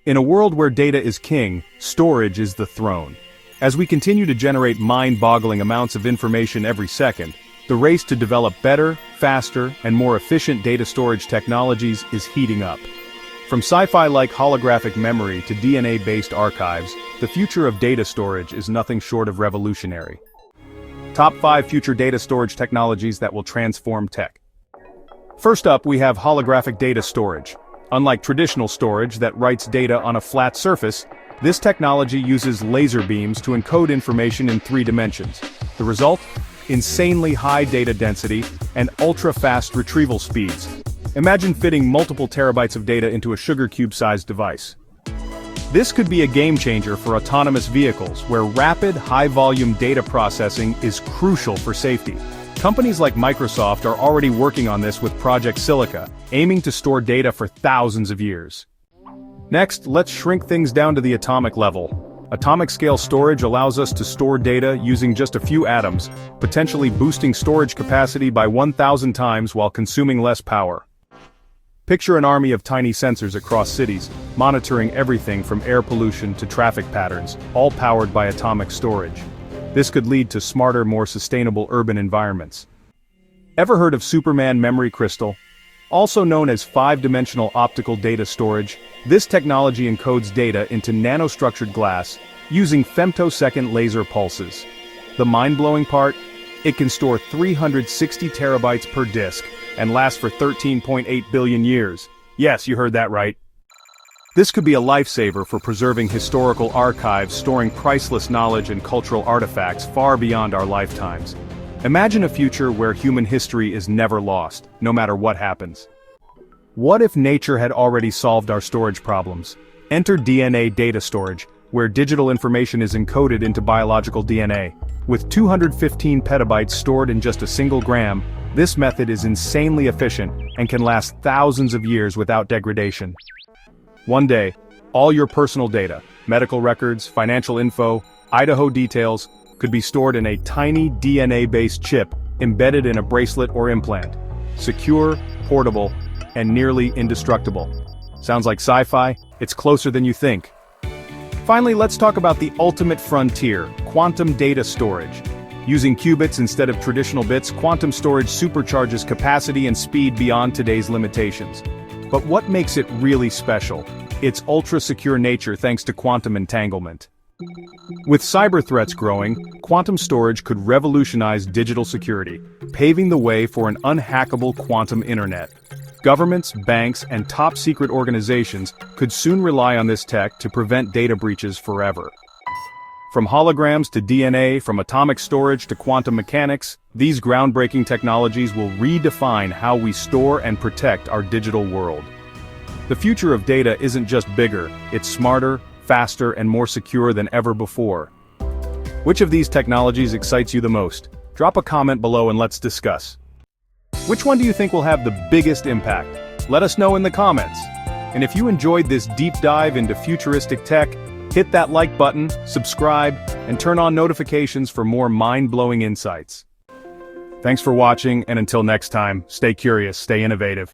In a world where data is king, storage is the throne. As we continue to generate mind-boggling amounts of information every second, the race to develop better, faster, and more efficient data storage technologies is heating up. From sci-fi like holographic memory to DNA-based archives, the future of data storage is nothing short of revolutionary. Top 5 future data storage technologies that will transform tech. First up, we have holographic data storage. Unlike traditional storage that writes data on a flat surface, this technology uses laser beams to encode information in 3 dimensions. The result? Insanely high data density and ultra-fast retrieval speeds. Imagine fitting multiple terabytes of data into a sugar cube-sized device. This could be a game-changer for autonomous vehicles, where rapid, high-volume data processing is crucial for safety. Companies like Microsoft are already working on this with Project Silica, aiming to store data for thousands of years. Next, let's shrink things down to the atomic level. Atomic-scale storage allows us to store data using just a few atoms, potentially boosting storage capacity by 1,000 times while consuming less power. Picture an army of tiny sensors across cities, monitoring everything from air pollution to traffic patterns, all powered by atomic storage. This could lead to smarter, more sustainable urban environments. Ever heard of Superman memory crystal? Also known as 5-dimensional optical data storage, this technology encodes data into nanostructured glass, using femtosecond laser pulses. The mind-blowing part? It can store 360 terabytes per disk, and last for 13.8 billion years. Yes, you heard that right. This could be a lifesaver for preserving historical archives, storing priceless knowledge and cultural artifacts far beyond our lifetimes. Imagine a future where human history is never lost, no matter what happens. What if nature had already solved our storage problems? Enter DNA data storage, where digital information is encoded into biological DNA. With 215 petabytes stored in just a single gram, this method is insanely efficient and can last thousands of years without degradation. One day, all your personal data, medical records, financial info, Idaho details, could be stored in a tiny DNA-based chip embedded in a bracelet or implant. Secure, portable, and nearly indestructible. Sounds like sci-fi? It's closer than you think. Finally, let's talk about the ultimate frontier, quantum data storage. Using qubits instead of traditional bits, quantum storage supercharges capacity and speed beyond today's limitations. But what makes it really special? Its ultra-secure nature thanks to quantum entanglement. With cyber threats growing, quantum storage could revolutionize digital security, paving the way for an unhackable quantum internet. Governments, banks, and top-secret organizations could soon rely on this tech to prevent data breaches forever. From holograms to DNA, from atomic storage to quantum mechanics, these groundbreaking technologies will redefine how we store and protect our digital world. The future of data isn't just bigger, it's smarter, faster, and more secure than ever before. Which of these technologies excites you the most? Drop a comment below and let's discuss. Which one do you think will have the biggest impact? Let us know in the comments. And if you enjoyed this deep dive into futuristic tech, hit that like button, subscribe, and turn on notifications for more mind-blowing insights. Thanks for watching, and until next time, stay curious, stay innovative.